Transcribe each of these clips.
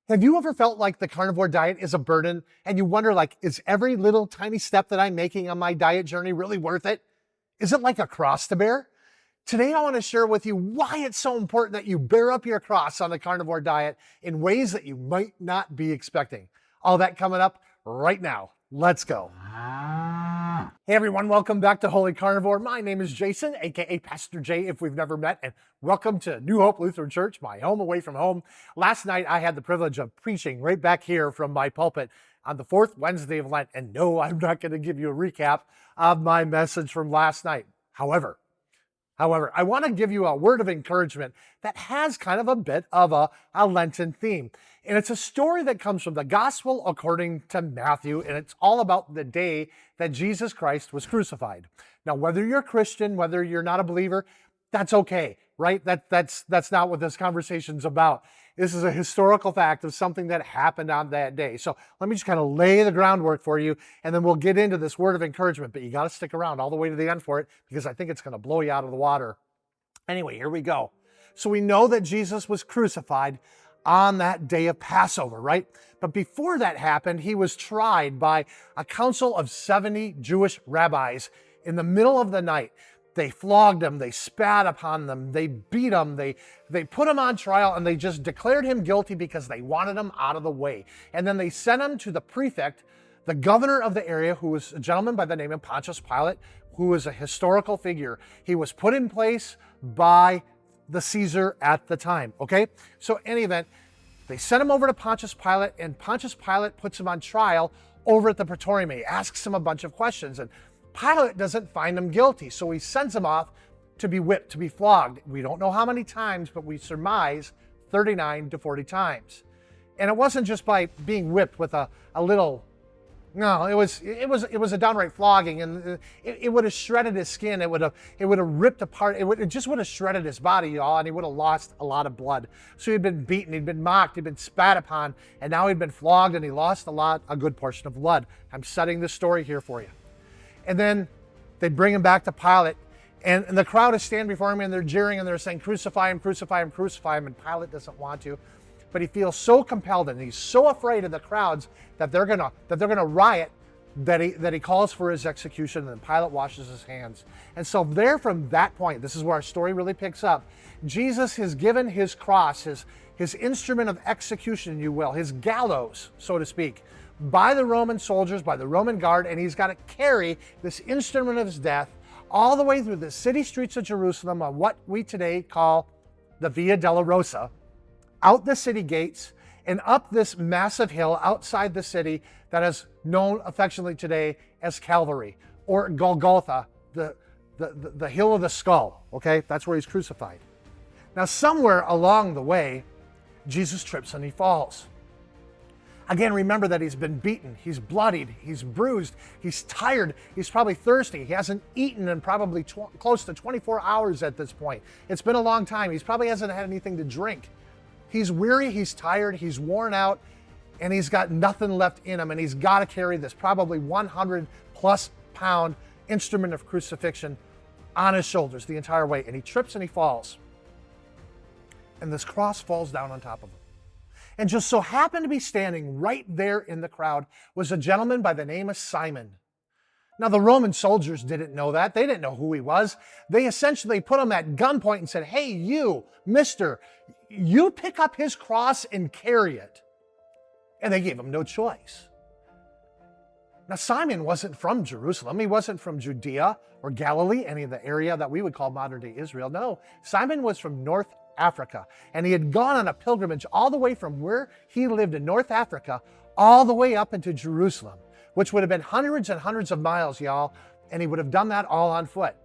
Have you ever felt like the carnivore diet is a burden and you wonder, like, is every little tiny step that I'm making on my diet journey really worth it? Is it like a cross to bear? Today, I want to share with you why it's so important that you bear up your cross on the carnivore diet in ways that you might not be expecting. All that coming up right now. Let's go. Hey everyone, welcome back to Holy Carnivore. My name is Jason, aka Pastor J if we've never met, and welcome to New Hope Lutheran Church, my home away from home. Last night I had the privilege of preaching right back here from my pulpit on the fourth Wednesday of Lent, and no, I'm not going to give you a recap of my message from last night. However, I want to give you a word of encouragement that has kind of a bit of a Lenten theme. And it's a story that comes from the Gospel according to Matthew, and it's all about the day that Jesus Christ was crucified. Now, whether you're a Christian, whether you're not a believer, that's okay, right? That's not what this conversation's about. This is a historical fact of something that happened on that day. So let me just kind of lay the groundwork for you, and then we'll get into this word of encouragement. But you got to stick around all the way to the end for it, because I think it's going to blow you out of the water. Anyway, here we go. So we know that Jesus was crucified on that day of Passover, right? But before that happened, he was tried by a council of 70 Jewish rabbis in the middle of the night. They flogged him, they spat upon them, they beat him, they put him on trial, and they just declared him guilty because they wanted him out of the way. And then they sent him to the prefect, the governor of the area, who was a gentleman by the name of Pontius Pilate, who was a historical figure. He was put in place by the Caesar at the time, okay? So in any event, they sent him over to Pontius Pilate, and Pontius Pilate puts him on trial over at the Praetorium. He asks him a bunch of questions, and Pilate doesn't find him guilty, so he sends him off to be whipped, to be flogged. We don't know how many times, but we surmise 39 to 40 times. And it wasn't just by being whipped with a little, no, it was a downright flogging, and it would have shredded his skin. It would have ripped apart. It just would have shredded his body, y'all, and he would have lost a lot of blood. So he'd been beaten, he'd been mocked, he'd been spat upon, and now he'd been flogged, and he lost a good portion of blood. I'm setting this story here for you. And then they bring him back to Pilate, and the crowd is standing before him, and they're jeering, and they're saying, "Crucify him, crucify him, crucify him." And Pilate doesn't want to, but he feels so compelled, and he's so afraid of the crowds that they're gonna riot, that he calls for his execution, and then Pilate washes his hands. And so there, from that point, this is where our story really picks up. Jesus has given his cross, his instrument of execution, you will, his gallows, so to speak, by the Roman soldiers, by the Roman guard, and he's got to carry this instrument of his death all the way through the city streets of Jerusalem on what we today call the Via Dolorosa, out the city gates, and up this massive hill outside the city that is known affectionately today as Calvary, or Golgotha, the hill of the skull, okay? That's where he's crucified. Now, somewhere along the way, Jesus trips and he falls. Again, remember that he's been beaten, he's bloodied, he's bruised, he's tired, he's probably thirsty. He hasn't eaten in probably close to 24 hours at this point. It's been a long time. He probably hasn't had anything to drink. He's weary, he's tired, he's worn out, and he's got nothing left in him, and he's got to carry this probably 100 plus pound instrument of crucifixion on his shoulders the entire way. And he trips and he falls. And this cross falls down on top of him. And just so happened to be standing right there in the crowd was a gentleman by the name of Simon. Now, the Roman soldiers didn't know that. They didn't know who he was. They essentially put him at gunpoint and said, "Hey, you, mister, you pick up his cross and carry it." And they gave him no choice. Now, Simon wasn't from Jerusalem. He wasn't from Judea or Galilee, any of the area that we would call modern-day Israel. No, Simon was from North Africa, and he had gone on a pilgrimage all the way from where he lived in North Africa all the way up into Jerusalem, which would have been hundreds and hundreds of miles, y'all, and he would have done that all on foot.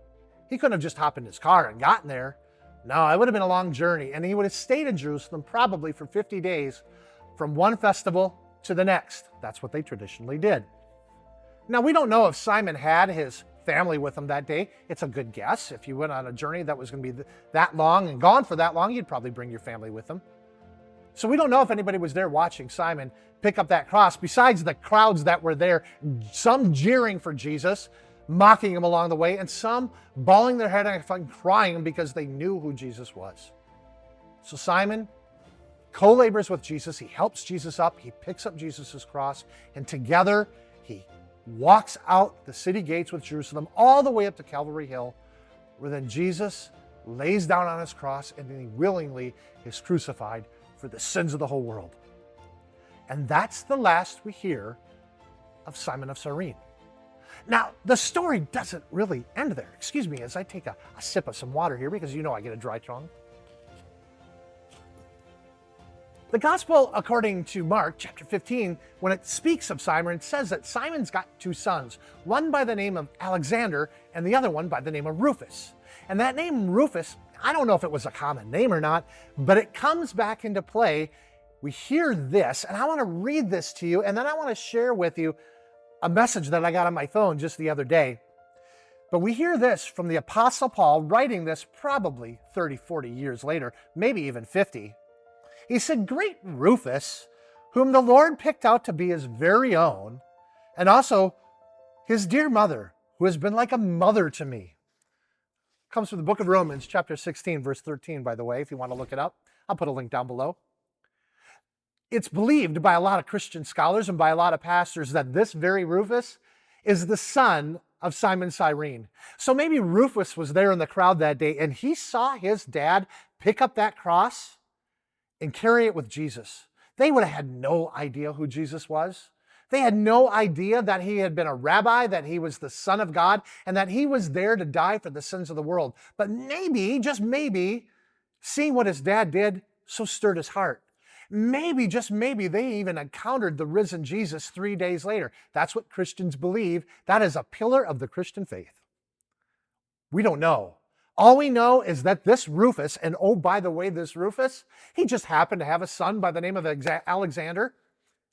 He couldn't have just hopped in his car and gotten there. No, it would have been a long journey, and he would have stayed in Jerusalem probably for 50 days from one festival to the next. That's what they traditionally did. Now, we don't know if Simon had his family with him that day. It's a good guess. If you went on a journey that was going to be that long and gone for that long, you'd probably bring your family with them. So we don't know if anybody was there watching Simon pick up that cross, besides the crowds that were there, some jeering for Jesus, mocking him along the way, and some bawling their head off and crying because they knew who Jesus was. So Simon, co-labors with Jesus. He helps Jesus up. He picks up Jesus' cross. And together, he walks out the city gates with Jerusalem all the way up to Calvary Hill, where then Jesus lays down on his cross and then he willingly is crucified for the sins of the whole world. And that's the last we hear of Simon of Cyrene. Now, the story doesn't really end there. Excuse me as I take a sip of some water here, because you know I get a dry tongue. The gospel, according to Mark chapter 15, when it speaks of Simon, it says that Simon's got two sons, one by the name of Alexander and the other one by the name of Rufus. And that name Rufus, I don't know if it was a common name or not, but it comes back into play. We hear this, and I want to read this to you, and then I want to share with you a message that I got on my phone just the other day. But we hear this from the Apostle Paul, writing this probably 30, 40 years later, maybe even 50. He said, "Great Rufus, whom the Lord picked out to be his very own, and also his dear mother, who has been like a mother to me." Comes from the book of Romans, chapter 16, verse 13, by the way, if you want to look it up. I'll put a link down below. It's believed by a lot of Christian scholars and by a lot of pastors that this very Rufus is the son of Simon Cyrene. So maybe Rufus was there in the crowd that day and he saw his dad pick up that cross and carry it with Jesus. They would have had no idea who Jesus was. They had no idea that he had been a rabbi, that he was the Son of God, and that he was there to die for the sins of the world. But maybe, just maybe, seeing what his dad did so stirred his heart. Maybe, just maybe, they even encountered the risen Jesus 3 days later. That's what Christians believe. That is a pillar of the Christian faith. We don't know. All we know is that this Rufus, and oh, by the way, this Rufus, he just happened to have a son by the name of Alexander.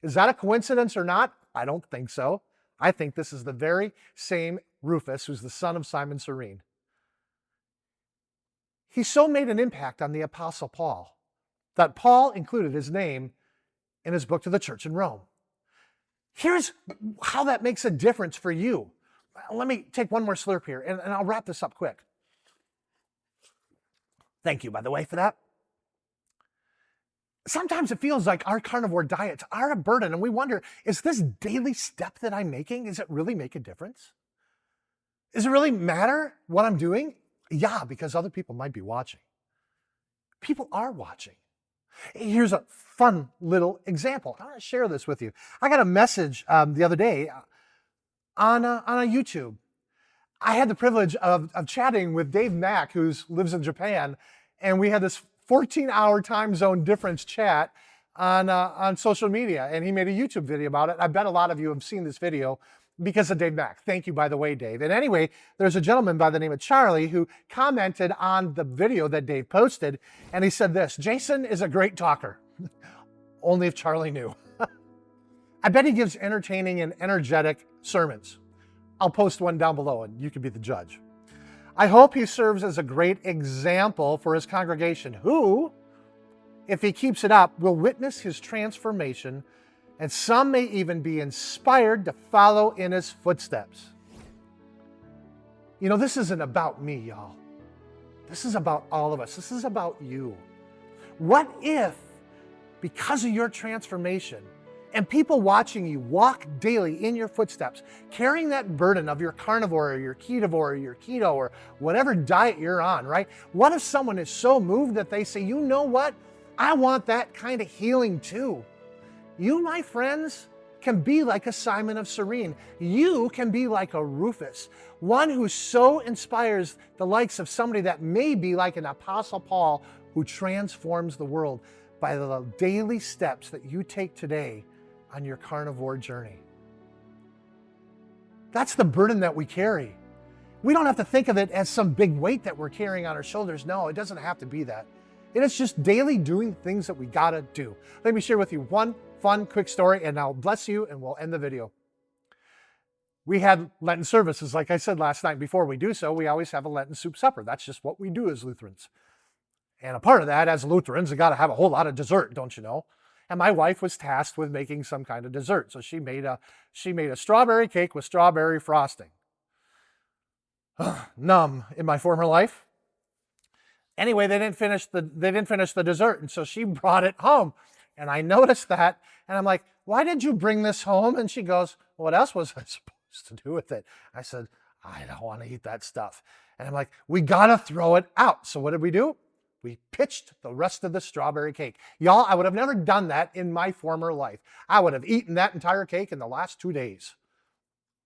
Is that a coincidence or not? I don't think so. I think this is the very same Rufus who's the son of Simon Cyrene. He so made an impact on the Apostle Paul that Paul included his name in his book to the church in Rome. Here's how that makes a difference for you. Let me take one more slurp here, and I'll wrap this up quick. Thank you, by the way, for that. Sometimes it feels like our carnivore diets are a burden, and we wonder, is this daily step that I'm making, does it really make a difference? Does it really matter what I'm doing? Yeah, because other people might be watching. People are watching. Here's a fun little example. I want to share this with you. I got a message the other day on a YouTube. I had the privilege of chatting with Dave Mack, who lives in Japan, and we had this 14-hour time zone difference chat on social media, and he made a YouTube video about it. I bet a lot of you have seen this video because of Dave Mack. Thank you, by the way, Dave. And anyway, there's a gentleman by the name of Charlie who commented on the video that Dave posted, and he said this: "Jason is a great talker." Only if Charlie knew. I bet he gives entertaining and energetic sermons. I'll post one down below and you can be the judge. I hope he serves as a great example for his congregation, who, if he keeps it up, will witness his transformation, and some may even be inspired to follow in his footsteps. You know, this isn't about me, y'all. This is about all of us. This is about you. What if, because of your transformation, and people watching you walk daily in your footsteps, carrying that burden of your carnivore or your ketovore or your keto or whatever diet you're on, right? What if someone is so moved that they say, you know what? I want that kind of healing too. You, my friends, can be like a Simon of Cyrene. You can be like a Rufus, one who so inspires the likes of somebody that may be like an Apostle Paul, who transforms the world by the daily steps that you take today on your carnivore journey. That's the burden that we carry. We don't have to think of it as some big weight that we're carrying on our shoulders. No, it doesn't have to be that. It is just daily doing things that we gotta do. Let me share with you one fun, quick story, and I'll bless you and we'll end the video. We had Lenten services, like I said last night. Before we do so, we always have a Lenten soup supper. That's just what we do as Lutherans. And a part of that, as Lutherans, we gotta have a whole lot of dessert, don't you know? And my wife was tasked with making some kind of dessert. So she made a strawberry cake with strawberry frosting. Numb in my former life. Anyway, they didn't finish the dessert, and so she brought it home. And I noticed that, and I'm like, why did you bring this home? And she goes, well, what else was I supposed to do with it? I said, I don't want to eat that stuff. And I'm like, we gotta throw it out. So what did we do? We pitched the rest of the strawberry cake. Y'all, I would have never done that in my former life. I would have eaten that entire cake in the last 2 days.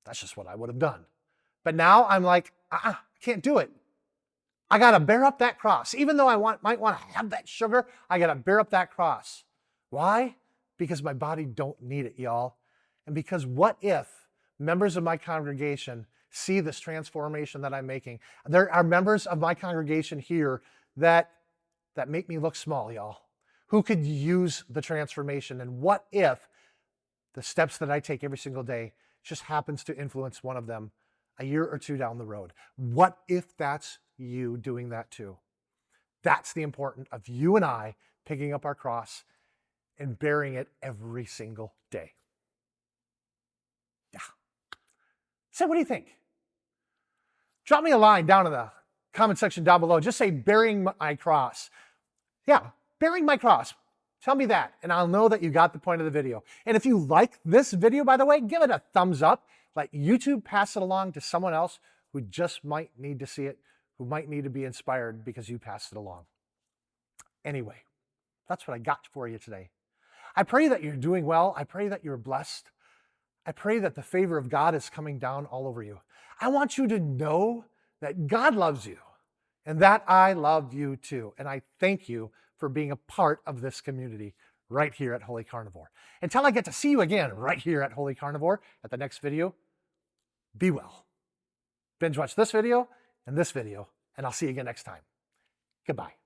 That's just what I would have done. But now I'm like, I can't do it. I got to bear up that cross. Even though I might want to have that sugar, I got to bear up that cross. Why? Because my body don't need it, y'all. And because what if members of my congregation see this transformation that I'm making? There are members of my congregation here that make me look small, y'all, who could use the transformation. And what if the steps that I take every single day just happens to influence one of them a year or two down the road? What if that's you doing that too? That's the importance of you and I picking up our cross and bearing it every single day. Yeah. So what do you think? Drop me a line down in the comment section down below. Just say bearing my cross. Yeah, bearing my cross. Tell me that, and I'll know that you got the point of the video. And if you like this video, by the way, give it a thumbs up. Let YouTube pass it along to someone else who just might need to see it, who might need to be inspired because you passed it along. Anyway, that's what I got for you today. I pray that you're doing well. I pray that you're blessed. I pray that the favor of God is coming down all over you. I want you to know that God loves you and that I love you too. And I thank you for being a part of this community right here at Holy Carnivore. Until I get to see you again right here at Holy Carnivore at the next video, be well. Binge watch this video, and I'll see you again next time. Goodbye.